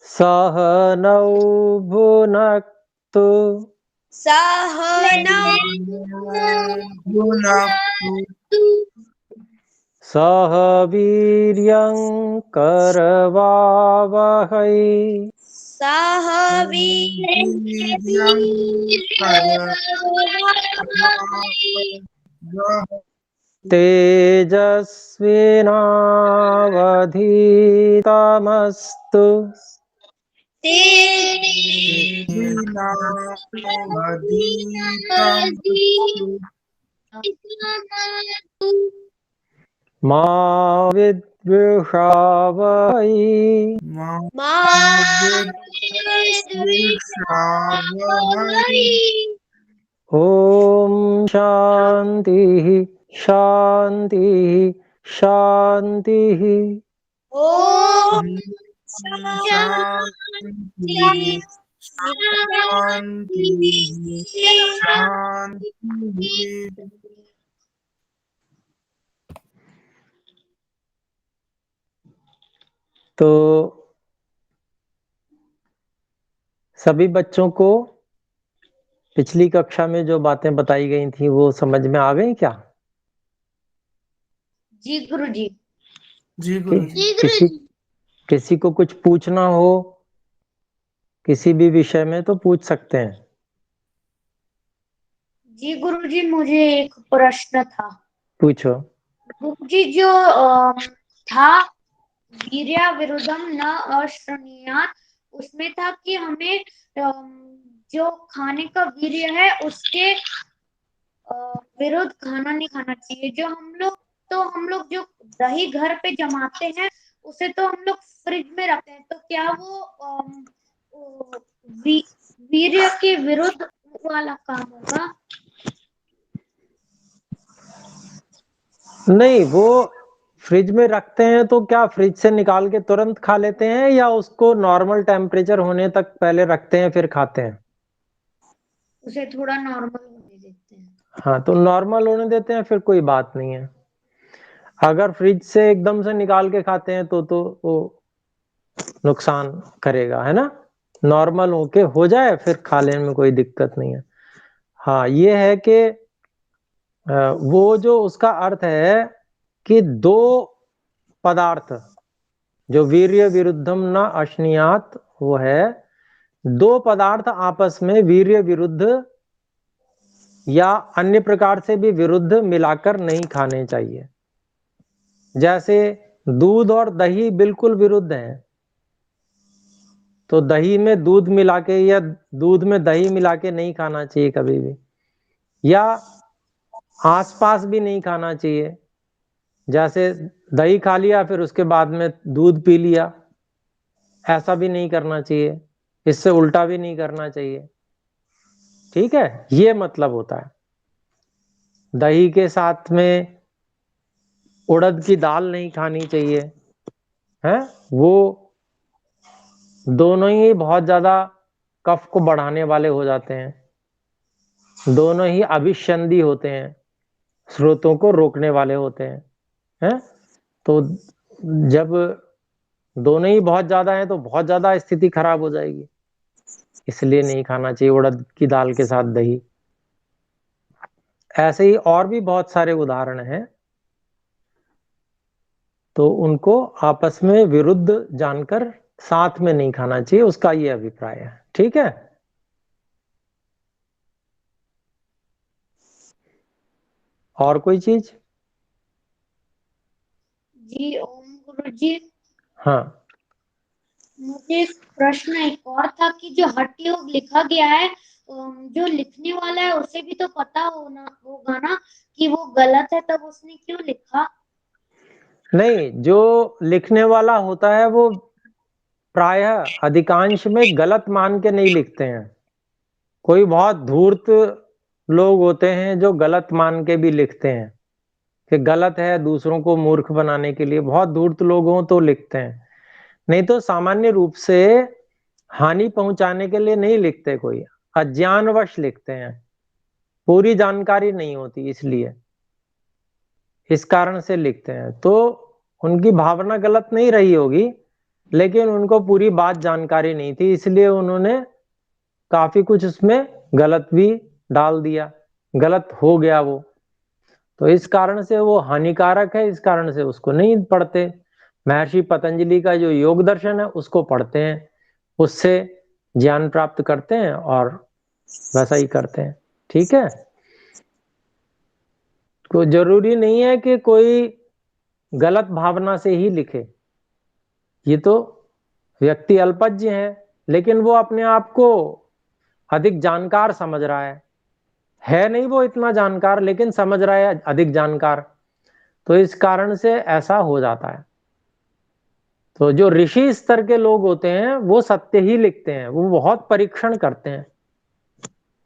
सह नौ भुनक्तु सह सह वीर्यं करवावहै सह तेजस्विनावधीतमस्तु मा विद्विषावहै ॐ शान्तिः शान्तिः शान्तिः। ओम तो सभी बच्चों को पिछली कक्षा में जो बातें बताई गई थी वो समझ में आ गई क्या? जी गुरुजी। किसी को कुछ पूछना हो किसी भी विषय में तो पूछ सकते हैं। जी गुरुजी, मुझे एक प्रश्न था। पूछो। गुरुजी, जो था वीर्या विरुद्धम न अश्रणीयात, उसमें था कि हमें जो खाने का वीर्य है उसके विरुद्ध खाना नहीं खाना चाहिए। जो हम लोग जो दही घर पे जमाते हैं उसे तो हम लोग फ्रिज में रखते हैं, तो क्या वो वीर्य के विरुद्ध वाला काम होगा? नहीं, वो फ्रिज में रखते हैं तो क्या फ्रिज से निकाल के तुरंत खा लेते हैं या उसको नॉर्मल टेम्परेचर होने तक पहले रखते हैं फिर खाते हैं? उसे थोड़ा नॉर्मल होने देते हैं। हाँ, तो नॉर्मल होने देते हैं फिर कोई बात नहीं है। अगर फ्रिज से एकदम से निकाल के खाते हैं तो वो नुकसान करेगा, है ना। नॉर्मल होके हो जाए फिर खा लेने में कोई दिक्कत नहीं है। हाँ, ये है कि वो जो उसका अर्थ है कि दो पदार्थ जो वीर्य विरुद्धम न अश्नीयात, वो है दो पदार्थ आपस में वीर्य विरुद्ध या अन्य प्रकार से भी विरुद्ध मिलाकर नहीं खाने चाहिए। जैसे दूध और दही बिल्कुल विरुद्ध हैं, तो दही में दूध मिला के या दूध में दही मिला के नहीं खाना चाहिए कभी भी, या आसपास भी नहीं खाना चाहिए। जैसे दही खा लिया फिर उसके बाद में दूध पी लिया, ऐसा भी नहीं करना चाहिए। इससे उल्टा भी नहीं करना चाहिए। ठीक है, ये मतलब होता है। दही के साथ में उड़द की दाल नहीं खानी चाहिए, है। वो दोनों ही बहुत ज्यादा कफ को बढ़ाने वाले हो जाते हैं, दोनों ही अभिसंधि होते हैं, स्रोतों को रोकने वाले होते हैं, हैं। तो जब दोनों ही बहुत ज्यादा हैं तो बहुत ज्यादा स्थिति खराब हो जाएगी, इसलिए नहीं खाना चाहिए उड़द की दाल के साथ दही। ऐसे ही और भी बहुत सारे उदाहरण हैं, तो उनको आपस में विरुद्ध जानकर साथ में नहीं खाना चाहिए, उसका ये अभिप्राय है। ठीक है। और कोई चीज? जी ओम गुरुजी। हाँ, मुझे प्रश्न एक और था कि जो हठ योग लिखा गया है, जो लिखने वाला है उसे भी तो पता होगा ना कि वो गलत है, तब उसने क्यों लिखा? नहीं, जो लिखने वाला होता है वो प्रायः अधिकांश में गलत मान के नहीं लिखते हैं। कोई बहुत धूर्त लोग होते हैं जो गलत मान के भी लिखते हैं कि गलत है, दूसरों को मूर्ख बनाने के लिए बहुत धूर्त लोग हों तो लिखते हैं। नहीं तो सामान्य रूप से हानि पहुंचाने के लिए नहीं लिखते, कोई अज्ञानवश लिखते हैं, पूरी जानकारी नहीं होती इसलिए, इस कारण से लिखते हैं। तो उनकी भावना गलत नहीं रही होगी, लेकिन उनको पूरी बात जानकारी नहीं थी, इसलिए उन्होंने काफी कुछ उसमें गलत भी डाल दिया, गलत हो गया वो। तो इस कारण से वो हानिकारक है, इस कारण से उसको नहीं पढ़ते। महर्षि पतंजलि का जो योग दर्शन है उसको पढ़ते हैं, उससे ज्ञान प्राप्त करते हैं और वैसा ही करते हैं। ठीक है, तो जरूरी नहीं है कि कोई गलत भावना से ही लिखे। ये तो व्यक्ति अल्पज्ञ है, लेकिन वो अपने आप को अधिक जानकार समझ रहा है नहीं वो इतना जानकार, लेकिन समझ रहा है अधिक जानकार। तो इस कारण से ऐसा हो जाता है। तो जो ऋषि स्तर के लोग होते हैं वो सत्य ही लिखते हैं, वो बहुत परीक्षण करते हैं,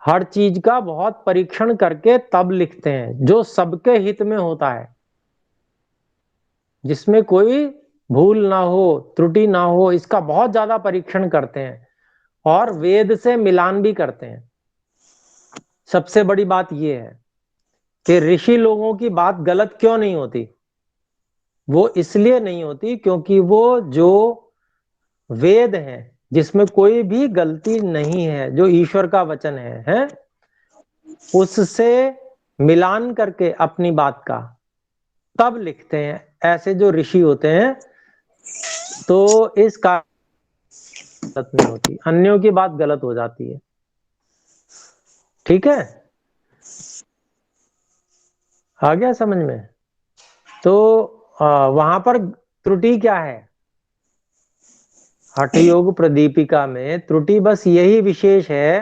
हर चीज का बहुत परीक्षण करके तब लिखते हैं जो सबके हित में होता है, जिसमें कोई भूल ना हो, त्रुटि ना हो, इसका बहुत ज्यादा परीक्षण करते हैं और वेद से मिलान भी करते हैं। सबसे बड़ी बात यह है कि ऋषि लोगों की बात गलत क्यों नहीं होती। वो इसलिए नहीं होती क्योंकि वो जो वेद है जिसमें कोई भी गलती नहीं है, जो ईश्वर का वचन है, उससे मिलान करके अपनी बात का तब लिखते हैं ऐसे जो ऋषि होते हैं। तो इस कारण गलत नहीं होती, अन्यों की बात गलत हो जाती है। ठीक है, आ गया समझ में। तो वहां पर त्रुटि क्या है, हठ योग प्रदीपिका में त्रुटि बस यही विशेष है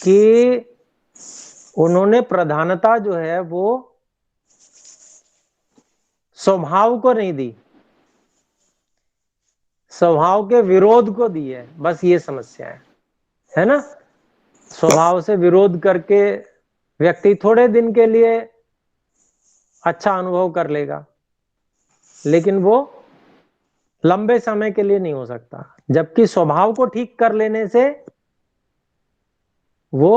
कि उन्होंने प्रधानता जो है वो स्वभाव को नहीं दी, स्वभाव के विरोध को दी है, बस ये समस्या है ना। स्वभाव से विरोध करके व्यक्ति थोड़े दिन के लिए अच्छा अनुभव कर लेगा, लेकिन वो लंबे समय के लिए नहीं हो सकता। जबकि स्वभाव को ठीक कर लेने से वो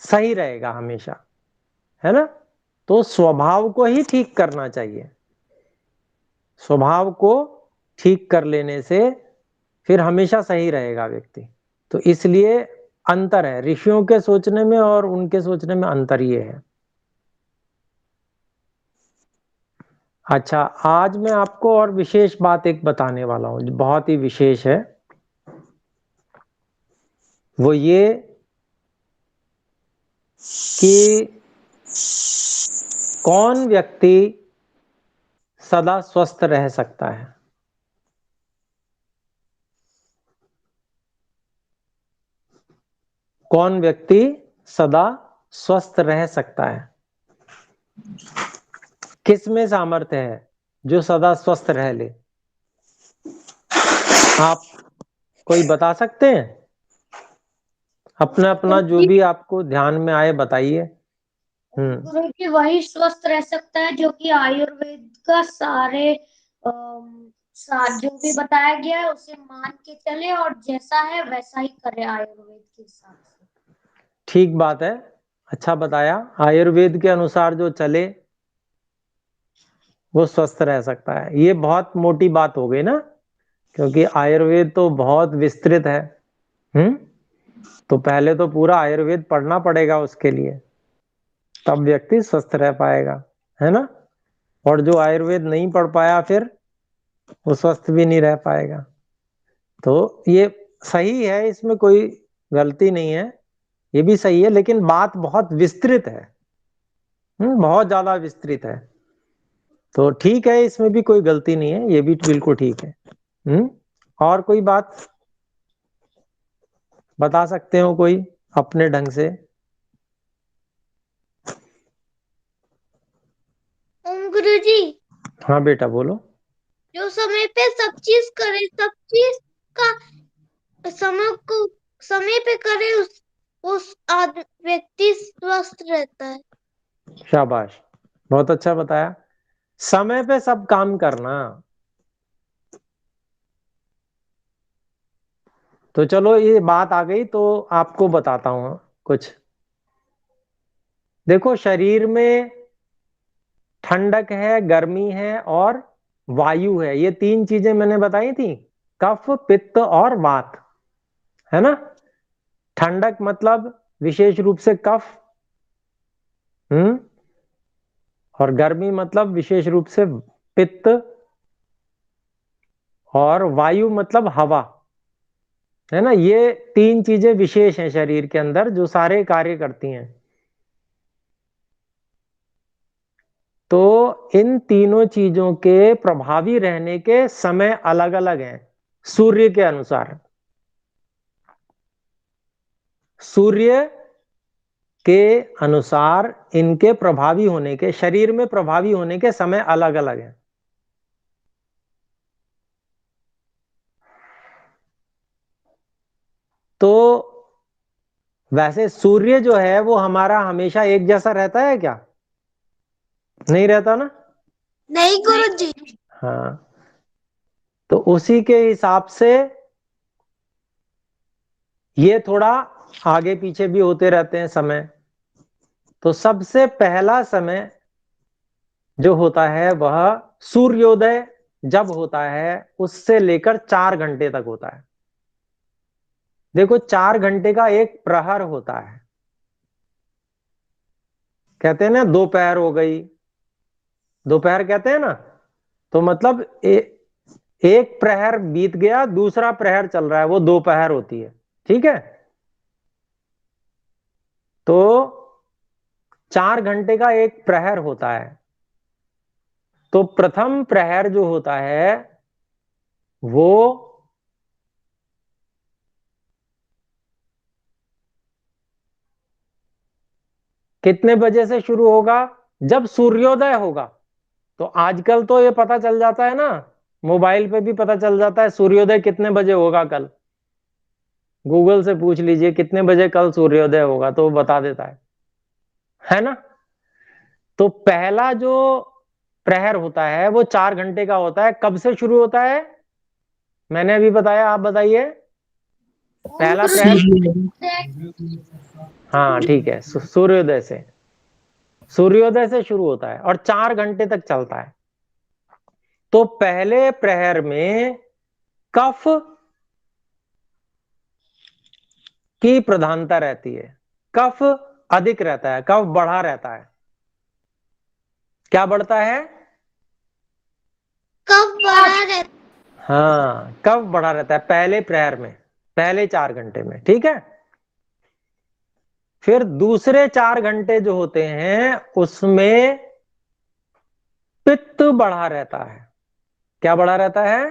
सही रहेगा हमेशा, है ना। तो स्वभाव को ही ठीक करना चाहिए, स्वभाव को ठीक कर लेने से फिर हमेशा सही रहेगा व्यक्ति। तो इसलिए अंतर है ऋषियों के सोचने में और उनके सोचने में, अंतर ये है। अच्छा, आज मैं आपको और विशेष बात एक बताने वाला हूं जो बहुत ही विशेष है। वो ये कि कौन व्यक्ति सदा स्वस्थ रह सकता है। कौन व्यक्ति सदा स्वस्थ रह सकता है, किस में सामर्थ्य है जो सदा स्वस्थ रह ले। आप कोई बता सकते हैं? अपना अपना जो भी आपको ध्यान में आए बताइए। गुरुजी वही स्वस्थ रह सकता है जो कि आयुर्वेद का सारे जो भी बताया गया है उसे मान के चले और जैसा है वैसा ही करे आयुर्वेद के हिसाब से। ठीक बात है, अच्छा बताया। आयुर्वेद के अनुसार जो चले वो स्वस्थ रह सकता है, ये बहुत मोटी बात हो गई ना, क्योंकि आयुर्वेद तो बहुत विस्तृत है। हम्म, तो पहले तो पूरा आयुर्वेद पढ़ना पड़ेगा उसके लिए, तब व्यक्ति स्वस्थ रह पाएगा, है ना। और जो आयुर्वेद नहीं पढ़ पाया फिर वो स्वस्थ भी नहीं रह पाएगा। तो ये सही है, इसमें कोई गलती नहीं है, ये भी सही है, लेकिन बात बहुत विस्तृत है। बहुत ज्यादा विस्तृत है। तो ठीक है, इसमें भी कोई गलती नहीं है, ये भी बिल्कुल ठीक है। और कोई बात बता सकते हो कोई अपने ढंग से? ओम गुरुजी, हाँ बेटा बोलो। जो समय पे सब चीज करे, सब चीज का समय पे करे, उस व्यक्ति स्वस्थ रहता है। शाबाश, बहुत अच्छा बताया। समय पे सब काम करना। तो चलो ये बात आ गई तो आपको बताता हूं कुछ। देखो, शरीर में ठंडक है, गर्मी है और वायु है। ये तीन चीजें मैंने बताई थी, कफ, पित्त और वात, है ना। ठंडक मतलब विशेष रूप से कफ, और गर्मी मतलब विशेष रूप से पित्त, और वायु मतलब हवा, है ना। ये तीन चीजें विशेष हैं शरीर के अंदर जो सारे कार्य करती हैं। तो इन तीनों चीजों के प्रभावी रहने के समय अलग अलग हैं सूर्य के अनुसार। सूर्य के अनुसार इनके प्रभावी होने के, शरीर में प्रभावी होने के समय अलग अलग हैं। तो वैसे सूर्य जो है वो हमारा हमेशा एक जैसा रहता है क्या? नहीं रहता ना। नहीं गुरुजी। हाँ, तो उसी के हिसाब से ये थोड़ा आगे पीछे भी होते रहते हैं समय। तो सबसे पहला समय जो होता है वह सूर्योदय जब होता है उससे लेकर 4 घंटे तक होता है। देखो, 4 घंटे का एक प्रहर होता है। कहते हैं ना दोपहर हो गई, दोपहर कहते हैं ना। तो मतलब एक प्रहर बीत गया, दूसरा प्रहर चल रहा है, वो दोपहर होती है। ठीक है। तो 4 घंटे का एक प्रहर होता है। तो प्रथम प्रहर जो होता है वो कितने बजे से शुरू होगा? जब सूर्योदय होगा। तो आजकल तो ये पता चल जाता है ना, मोबाइल पे भी पता चल जाता है सूर्योदय कितने बजे होगा कल। गूगल से पूछ लीजिए कितने बजे कल सूर्योदय होगा, तो वो बता देता है ना। तो पहला जो प्रहर होता है वो 4 घंटे का होता है। कब से शुरू होता है? मैंने अभी बताया, आप बताइए। पहला प्रहर, हाँ ठीक है, सूर्योदय से, सूर्योदय से शुरू होता है और 4 घंटे तक चलता है। तो पहले प्रहर में कफ की प्रधानता रहती है। कफ अधिक रहता है, कफ बढ़ा रहता है। क्या बढ़ता है? कब बड़ा रहता? हाँ, कफ बढ़ा रहता है पहले प्रहर में, पहले 4 घंटे में। ठीक है। फिर दूसरे 4 घंटे जो होते हैं उसमें पित्त बढ़ा रहता है। क्या बढ़ा रहता है?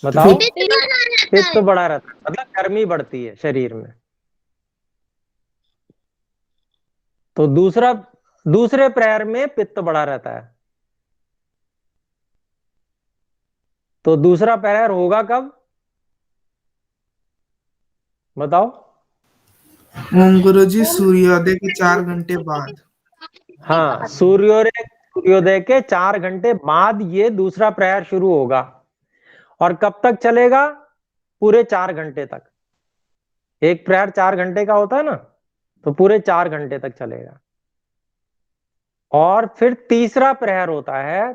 बताओ। पित्त भी बड़ा रहता पित्त है। बढ़ा रहता है मतलब गर्मी बढ़ती है शरीर में। तो दूसरे प्रहर में पित्त बढ़ा रहता है। तो दूसरा प्रहर होगा कब? बताओ। ओम गुरुजी सूर्योदय के 4 घंटे बाद। हाँ, सूर्योदय के 4 घंटे बाद ये दूसरा प्रहर शुरू होगा। और कब तक चलेगा? पूरे 4 घंटे तक। एक प्रहर 4 घंटे का होता है ना, तो पूरे 4 घंटे तक चलेगा। और फिर तीसरा प्रहर होता है,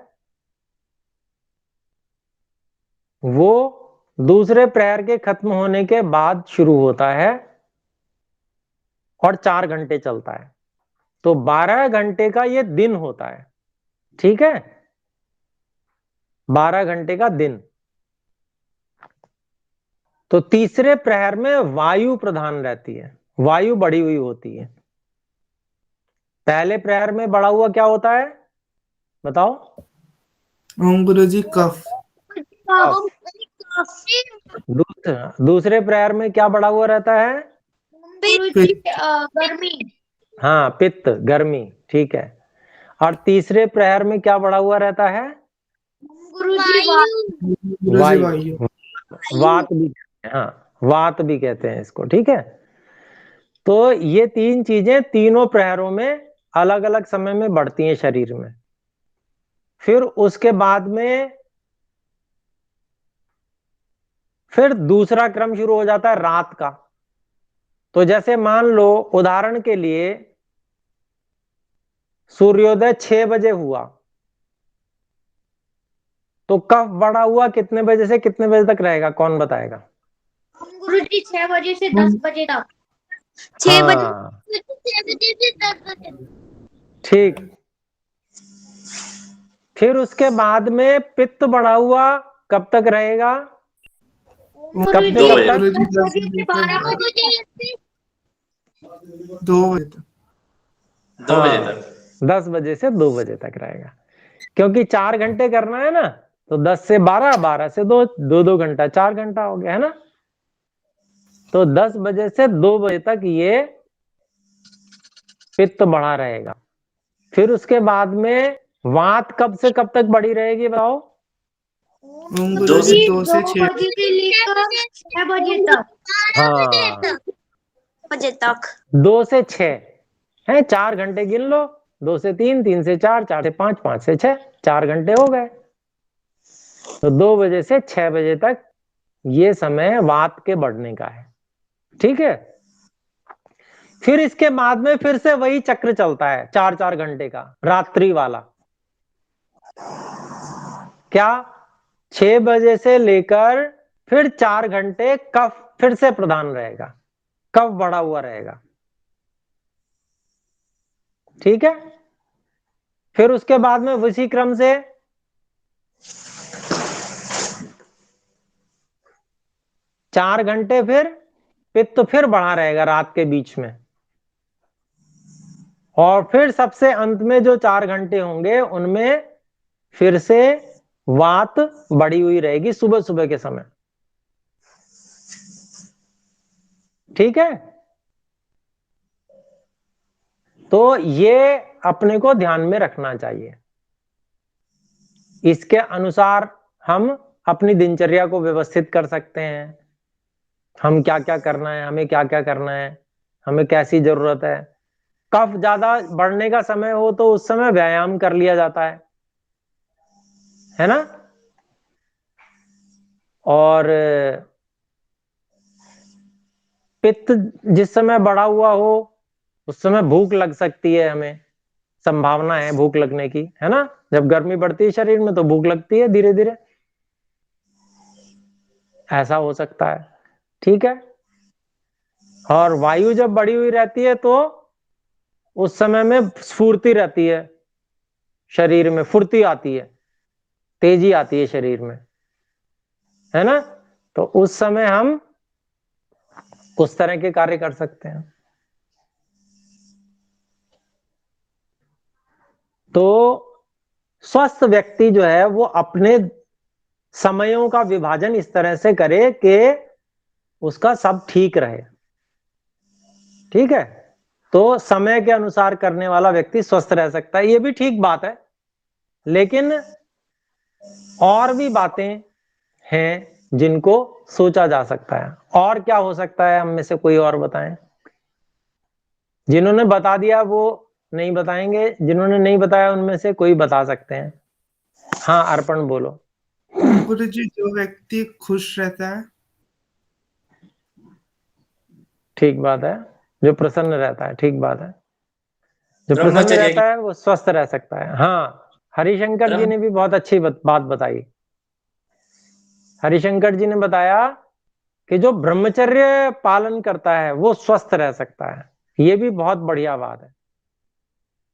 वो दूसरे प्रहर के खत्म होने के बाद शुरू होता है और 4 घंटे चलता है। तो 12 घंटे का ये दिन होता है। ठीक है, 12 घंटे का दिन। तो तीसरे प्रहर में वायु प्रधान रहती है, वायु बढ़ी हुई होती है। पहले प्रहर में बढ़ा हुआ क्या होता है? बताओ। ओम गुरुजी कफ। कफ। दूसरे प्रहर में क्या बढ़ा हुआ रहता है? पित्त। गर्मी। हाँ, पित्त, गर्मी। ठीक है। और तीसरे प्रहर में क्या बढ़ा हुआ रहता है? गुरुजी गुरुजी वायु। वायु। वात भी कहते हैं, हाँ, वात भी कहते हैं इसको। ठीक है। तो ये तीन चीजें तीनों प्रहरों में अलग अलग समय में बढ़ती हैं शरीर में। फिर उसके बाद में फिर दूसरा क्रम शुरू हो जाता है रात का। तो जैसे मान लो उदाहरण के लिए सूर्योदय 6 बजे हुआ, तो कफ बढ़ा हुआ कितने बजे से कितने बजे तक रहेगा, कौन बताएगा? गुरुजी 6 बजे से 10 बजे तक। 6 बजे से 10 बजे। ठीक। फिर उसके बाद में पित्त बढ़ा हुआ कब तक रहेगा? कब से गुरुजी कब तक? गुरुजी 10 10 बजे से बजे 12 से बजे तक। 2 बजे तक। 2 बजे हाँ, तक। 10 बजे से 2 बजे तक रहेगा, क्योंकि 4 घंटे करना है ना, तो 10 से 12, 12 से 2, 2 घंटा, 4 घंटा हो गया है ना। तो 10 बजे से 2 बजे तक ये पित्त बढ़ा रहेगा। फिर उसके बाद में वात कब से कब तक बढ़ी रहेगी बताओ? गुरुजी 2 से 6 बजे से लेकर 6 बजे तक। हाँ, बजे तक। 2 से 6 है, 4 घंटे गिन लो, 2 से 3, 3 से 4, 4 से 5, 5 से 6, 4 घंटे हो गए। तो 2 बजे से 6 बजे तक ये समय वात के बढ़ने का है, ठीक है। फिर इसके बाद में फिर से वही चक्र चलता है 4-4 घंटे का, रात्रि वाला। क्या? 6 बजे से लेकर फिर 4 घंटे कफ फिर से प्रधान रहेगा, कफ बढ़ा हुआ रहेगा, ठीक है। फिर उसके बाद में उसी क्रम से 4 घंटे फिर पित्त फिर बढ़ा रहेगा रात के बीच में, और फिर सबसे अंत में जो 4 घंटे होंगे उनमें फिर से वात बढ़ी हुई रहेगी सुबह सुबह के समय, ठीक है। तो ये अपने को ध्यान में रखना चाहिए। इसके अनुसार हम अपनी दिनचर्या को व्यवस्थित कर सकते हैं, हम क्या क्या करना है, हमें क्या क्या करना है, हमें कैसी जरूरत है। कफ ज्यादा बढ़ने का समय हो तो उस समय व्यायाम कर लिया जाता है ना। और पित्त जिस समय बढ़ा हुआ हो उस समय भूख लग सकती है, हमें संभावना है भूख लगने की, है ना। जब गर्मी बढ़ती है शरीर में तो भूख लगती है धीरे धीरे, ऐसा हो सकता है, ठीक है। और वायु जब बढ़ी हुई रहती है तो उस समय में स्फूर्ति रहती है, शरीर में फुर्ती आती है, तेजी आती है शरीर में, है ना। तो उस समय हम उस तरह के कार्य कर सकते हैं। तो स्वस्थ व्यक्ति जो है वो अपने समयों का विभाजन इस तरह से करे कि उसका सब ठीक रहे, ठीक है। तो समय के अनुसार करने वाला व्यक्ति स्वस्थ रह सकता है, ये भी ठीक बात है। लेकिन और भी बातें हैं जिनको सोचा जा सकता है। और क्या हो सकता है, हम में से कोई और बताएं। जिन्होंने बता दिया वो नहीं बताएंगे, जिन्होंने नहीं बताया उनमें से कोई बता सकते हैं। हाँ अर्पण बोलो। गुरुजी जो व्यक्ति खुश रहता है। ठीक बात है, जो प्रसन्न रहता है, ठीक बात है। जो प्रसन्न ब्रह्मचर्य रहता है वो स्वस्थ रह सकता है। हाँ, हरिशंकर जी ने भी बहुत अच्छी बात बताई। हरिशंकर जी ने बताया कि जो ब्रह्मचर्य पालन करता है वो स्वस्थ रह सकता है। ये भी बहुत बढ़िया बात है,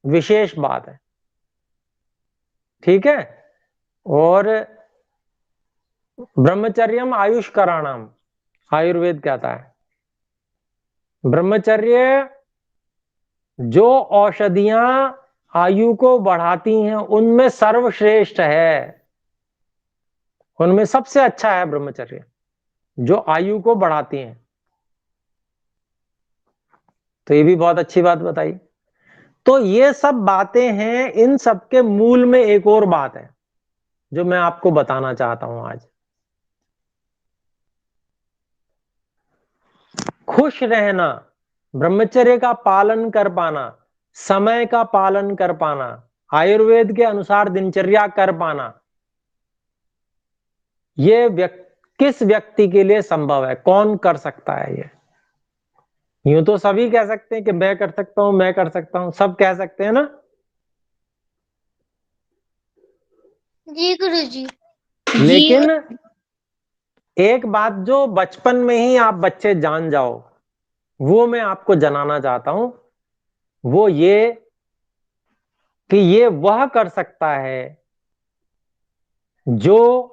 विशेष बात है, ठीक है। और ब्रह्मचर्यम आयुष्कराणाम, आयुर्वेद कहता है ब्रह्मचर्य जो औषधियां आयु को बढ़ाती हैं उनमें सर्वश्रेष्ठ है, उनमें सबसे अच्छा है ब्रह्मचर्य जो आयु को बढ़ाती हैं। तो ये भी बहुत अच्छी बात बताई। तो ये सब बातें हैं, इन सब के मूल में एक और बात है जो मैं आपको बताना चाहता हूं आज। खुश रहना, ब्रह्मचर्य का पालन कर पाना, समय का पालन कर पाना, आयुर्वेद के अनुसार दिनचर्या कर पाना, ये किस व्यक्ति के लिए संभव है, कौन कर सकता है ये? यूं तो सभी कह सकते हैं कि मैं कर सकता हूं, मैं कर सकता हूं, सब कह सकते हैं ना। जी गुरुजी। लेकिन एक बात जो बचपन में ही आप बच्चे जान जाओ, वो मैं आपको जनाना चाहता हूं, वो ये कि ये वह कर सकता है जो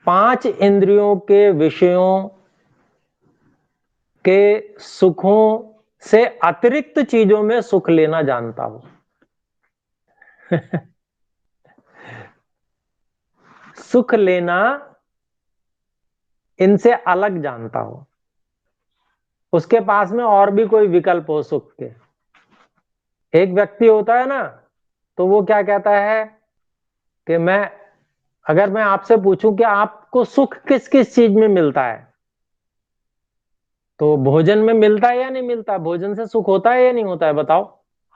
पांच इंद्रियों के विषयों के सुखों से अतिरिक्त चीजों में सुख लेना जानता हो। सुख लेना इनसे अलग जानता हो, उसके पास में और भी कोई विकल्प हो सुख के। एक व्यक्ति होता है ना, तो वो क्या कहता है कि अगर मैं आपसे पूछूं कि आपको सुख किस किस चीज में मिलता है, तो भोजन में मिलता है या नहीं मिलता? भोजन से सुख होता है या नहीं होता है? बताओ,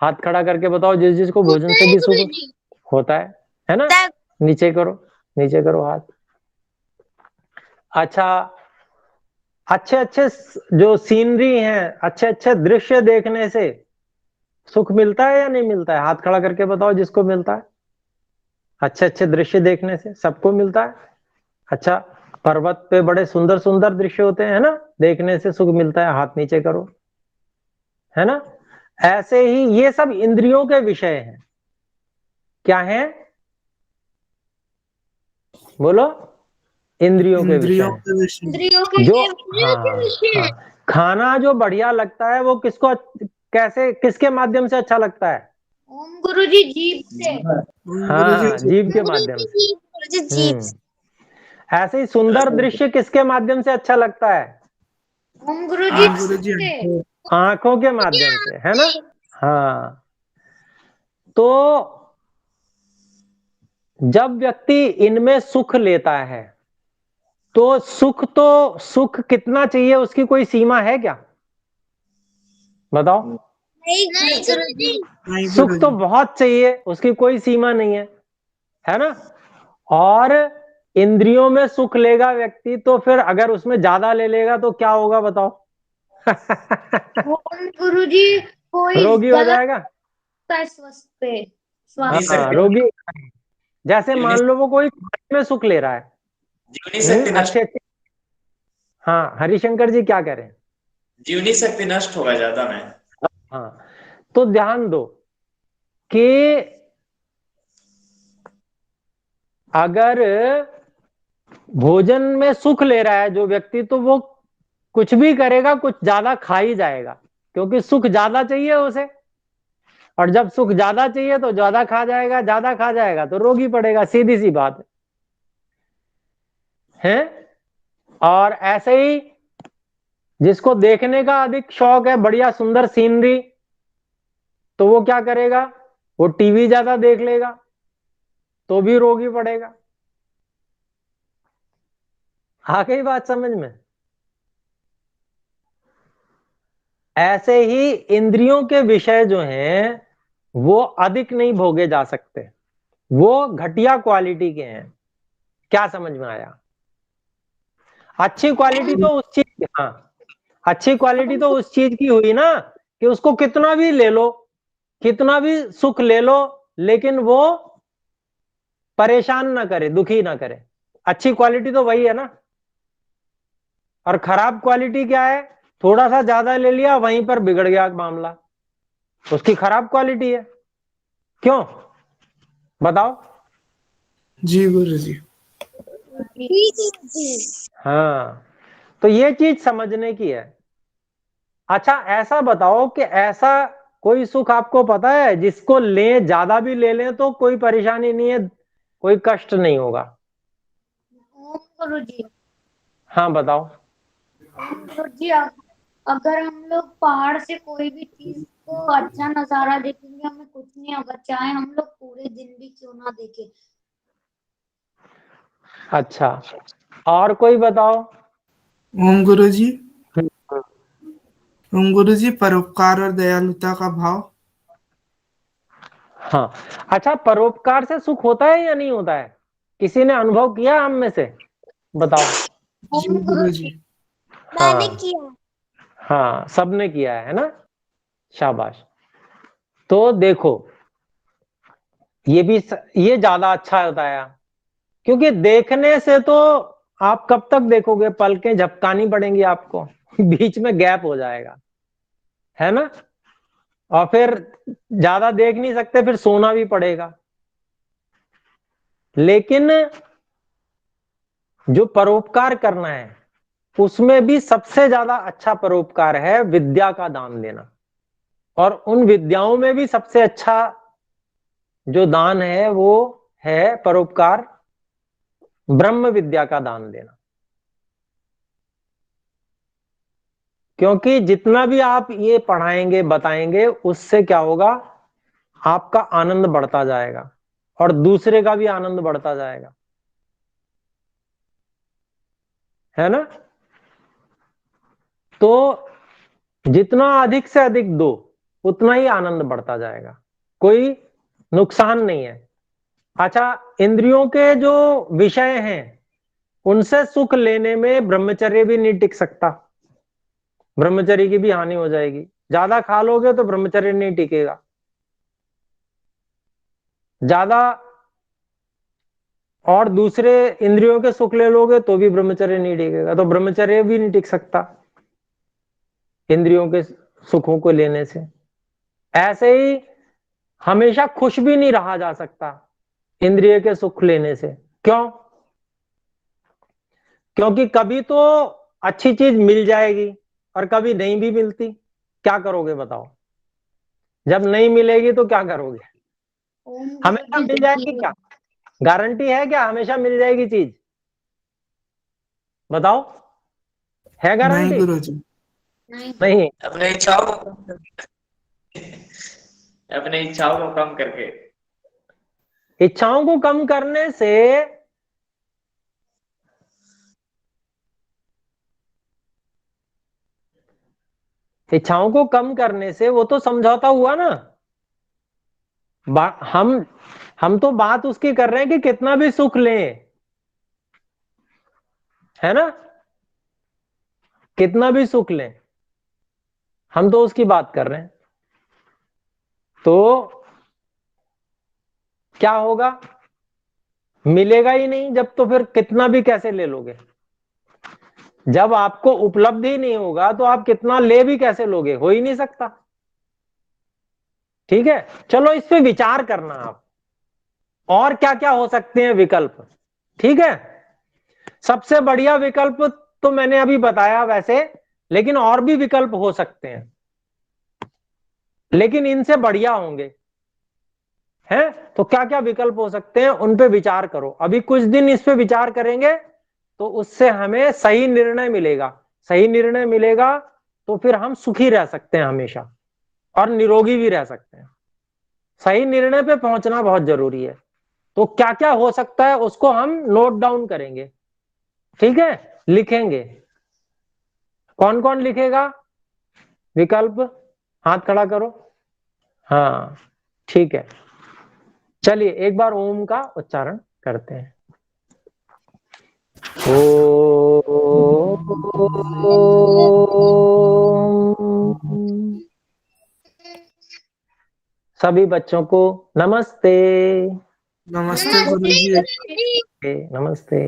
हाथ खड़ा करके बताओ जिस जिसको भोजन से भी सुख होता है ना? नीचे करो हाथ। अच्छा, अच्छे अच्छे जो सीनरी हैं, अच्छे अच्छे दृश्य देखने से सुख मिलता है या नहीं मिलता है? हाथ खड़ा करके बताओ जिसको मिलता है। अच्छे अच्छे दृश्य देखने से सबको मिलता है। अच्छा, पर्वत पे बड़े सुंदर सुंदर दृश्य होते हैं ना, देखने से सुख मिलता है। हाथ नीचे करो, है ना? ऐसे ही ये सब इंद्रियों के विषय हैं। क्या है? बोलो। इंद्रियों के विषय हैं। इंद्रियों के जो विषय। हाँ, खाना जो बढ़िया लगता है वो किसके माध्यम से अच्छा लगता है? ओम गुरुजी जीभ से। हाँ, जीभ के माध्यम से। ऐसे ही सुंदर दृश्य किसके माध्यम से अच्छा लगता है? ओम गुरुजी से। आंखों के माध्यम से, है ना? हाँ, तो जब व्यक्ति इनमें सुख लेता है, तो सुख कितना चाहिए, उसकी कोई सीमा है क्या? बताओ। नहीं गुरुजी। सुख तो बहुत चाहिए, उसकी कोई सीमा नहीं है ना? और इंद्रियों में सुख लेगा व्यक्ति, तो फिर अगर उसमें ज्यादा ले लेगा तो क्या होगा बताओ? गुरुजी कोई रोगी हो जाएगा। स्वास्थ्य पे हाँ, रोगी। जैसे मान लो वो कोई खाने में सुख ले रहा है, जीवनी शक्ति नष्ट, अच्छे। हाँ, हरिशंकर जी क्या कह रहे हैं? जीवनी शक्ति नष्ट होगा ज्यादा में। हाँ, तो ध्यान दो कि अगर भोजन में सुख ले रहा है जो व्यक्ति, तो वो कुछ भी करेगा, कुछ ज्यादा खा ही जाएगा, क्योंकि सुख ज्यादा चाहिए उसे। और जब सुख ज्यादा चाहिए तो ज्यादा खा जाएगा, ज्यादा खा जाएगा तो रोगी पड़ेगा, सीधी सी बात है। और ऐसे ही जिसको देखने का अधिक शौक है, बढ़िया सुंदर सीनरी, तो वो क्या करेगा? वो टीवी ज्यादा देख लेगा, तो भी रोगी पड़ेगा। आ गई बात समझ में? ऐसे ही इंद्रियों के विषय जो हैं वो अधिक नहीं भोगे जा सकते, वो घटिया क्वालिटी के हैं। क्या समझ में आया? अच्छी क्वालिटी तो उस चीज की, हाँ, अच्छी क्वालिटी तो उस चीज की हुई ना कि उसको कितना भी ले लो, कितना भी सुख ले लो, लेकिन वो परेशान ना करे, दुखी ना करे। अच्छी क्वालिटी तो वही है ना। और खराब क्वालिटी क्या है? थोड़ा सा ज्यादा ले लिया, वहीं पर बिगड़ गया मामला, उसकी खराब क्वालिटी है। क्यों? बताओ। जी गुरुजी। हाँ, तो ये चीज समझने की है। अच्छा, ऐसा बताओ कि ऐसा कोई सुख आपको पता है जिसको लें, ज्यादा भी ले लें तो कोई परेशानी नहीं है, कोई कष्ट नहीं होगा? ओम गुरुजी। हाँ, बताओ। ओम गुरुजी, अगर हम लोग पहाड़ से कोई भी चीज को अच्छा नजारा देखेंगे, हमें कुछ नहीं, अगर चाहे हम लोग पूरे दिन भी क्यों ना देखें। अच्छा, और कोई बताओ। ओम गुरुजी। ओम गुरुजी, परोपकार और दयालुता का भाव। हाँ, अच्छा, परोपकार से सुख होता है या नहीं होता है? किसी ने अनुभव किया हम में से? बताओ। जी गुरुजी। मैंने हाँ, किया। हाँ, सबने किया है ना? शाबाश। तो देखो, ये ज्यादा अच्छा बताया, क्योंकि देखने से तो आप कब तक देखोगे, पलकें झपकानी पड़ेंगी आपको बीच में गैप हो जाएगा, है ना, और फिर ज्यादा देख नहीं सकते, फिर सोना भी पड़ेगा। लेकिन जो परोपकार करना है, उसमें भी सबसे ज्यादा अच्छा परोपकार है विद्या का दान देना, और उन विद्याओं में भी सबसे अच्छा जो दान है वो है परोपकार, ब्रह्म विद्या का दान देना। क्योंकि जितना भी आप ये पढ़ाएंगे बताएंगे, उससे क्या होगा, आपका आनंद बढ़ता जाएगा और दूसरे का भी आनंद बढ़ता जाएगा, है ना। तो जितना अधिक से अधिक दो, उतना ही आनंद बढ़ता जाएगा, कोई नुकसान नहीं है। अच्छा, इंद्रियों के जो विषय हैं, उनसे सुख लेने में ब्रह्मचर्य भी नहीं टिक सकता, ब्रह्मचर्य की भी हानि हो जाएगी। ज्यादा खा लोगे तो ब्रह्मचर्य नहीं टिकेगा, ज्यादा और दूसरे इंद्रियों के सुख ले लोगे तो भी ब्रह्मचर्य नहीं टिकेगा, तो ब्रह्मचर्य भी नहीं टिक सकता इंद्रियों के सुखों को लेने से। ऐसे ही हमेशा खुश भी नहीं रहा जा सकता इंद्रिय के सुख लेने से। क्यों? क्योंकि कभी तो अच्छी चीज मिल जाएगी और कभी नहीं भी मिलती, क्या करोगे बताओ? जब नहीं मिलेगी तो क्या करोगे? हमेशा मिल जाएगी क्या? गारंटी है क्या हमेशा मिल जाएगी चीज? बताओ, है नहीं गारंटी? गुरुजी। नहीं। अपने इच्छाओं को कम करके, अपने इच्छाओं को कम करके। इच्छाओं को कम करने से इच्छाओं को कम करने से वो तो समझौता हुआ ना। हम तो बात उसकी कर रहे हैं कि कितना भी सुख लें, है ना, कितना भी सुख लें, हम तो उसकी बात कर रहे हैं। तो क्या होगा? मिलेगा ही नहीं जब, तो फिर कितना भी कैसे ले लोगे? जब आपको उपलब्ध ही नहीं होगा तो आप कितना ले भी कैसे लोगे? हो ही नहीं सकता। ठीक है, चलो इस पे विचार करना आप, और क्या क्या हो सकते हैं विकल्प। ठीक है, सबसे बढ़िया विकल्प तो मैंने अभी बताया वैसे, लेकिन और भी विकल्प हो सकते हैं, लेकिन इनसे बढ़िया होंगे, हैं? तो क्या क्या विकल्प हो सकते हैं उन पे विचार करो, अभी कुछ दिन इस पे विचार करेंगे तो उससे हमें सही निर्णय मिलेगा। सही निर्णय मिलेगा तो फिर हम सुखी रह सकते हैं हमेशा, और निरोगी भी रह सकते हैं। सही निर्णय पे पहुंचना बहुत जरूरी है। तो क्या क्या हो सकता है उसको हम नोट डाउन करेंगे, ठीक है, लिखेंगे। कौन कौन लिखेगा विकल्प? हाथ खड़ा करो। हाँ, ठीक है, चलिए एक बार ओम का उच्चारण करते हैं। सभी बच्चों को नमस्ते। नमस्ते गुरुजी। नमस्ते।